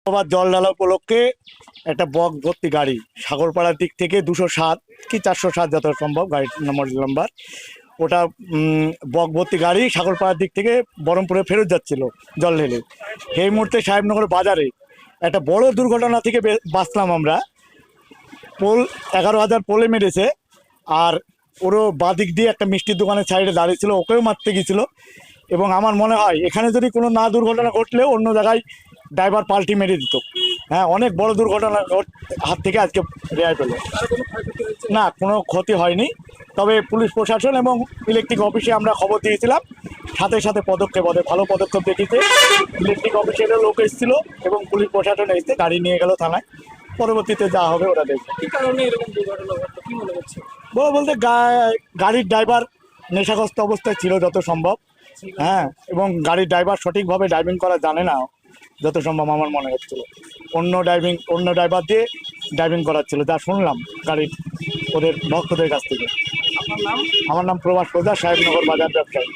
আবার জল ঢালা উপলক্ষে একটা বক ভর্তি গাড়ি সাগরপাড়ার দিক থেকে 207 কি 407 যত সম্ভব গাড়ির নাম্বার। ওটা বক ভর্তি গাড়ি সাগরপাড়ার দিক থেকে বহরমপুরে ফেরত যাচ্ছিল জল ঢেলে। এই মুহূর্তে সাহেবনগর বাজারে একটা বড় দুর্ঘটনা থেকে বাঁচলাম আমরা। পোল 11,000 পোলে মেরেছে, আর ওরও বাদিক দিয়ে একটা মিষ্টির দোকানের সাইডে দাঁড়িয়েছিল, ওকেও মারতে গিয়েছিল। এবং আমার মনে হয় এখানে যদি কোনো না দুর্ঘটনা ঘটলে অন্য জায়গায় ড্রাইভার পাল্টি মেরে দিত। হ্যাঁ, অনেক বড় দুর্ঘটনা হাত থেকে আজকে রেহাই পেল। না, কোনো ক্ষতি হয়নি, তবে পুলিশ প্রশাসন এবং ইলেকট্রিক অফিসে আমরা খবর দিয়েছিলাম, সাথে সাথে পদক্ষেপ হবে, ভালো পদক্ষেপ দেখিয়েছে। ইলেকট্রিক অফিসেরও লোক এসেছিল এবং পুলিশ প্রশাসন এসে গাড়ি নিয়ে গেল থানায়। পরবর্তীতে যা হবে ওরা দেখবে। কি কারণে এরকম দুর্ঘটনা ঘটলো কি মনে হচ্ছে? বলতে গাড়ির ড্রাইভার নেশাগ্রস্ত অবস্থায় ছিল যত সম্ভব। হ্যাঁ, এবং গাড়ির ড্রাইভার সঠিকভাবে ড্রাইভিং করা জানে না যত সম্ভব আমার মনে হচ্ছিল। অন্য ড্রাইভার দিয়ে ড্রাইভিং করাচ্ছিল, যা শুনলাম গাড়ির ওদের ভক্তদের কাছ থেকে। আপনার নাম? আমার নাম প্রভাস প্রধান, সাহেবনগর বাজার ব্যবসায়ী।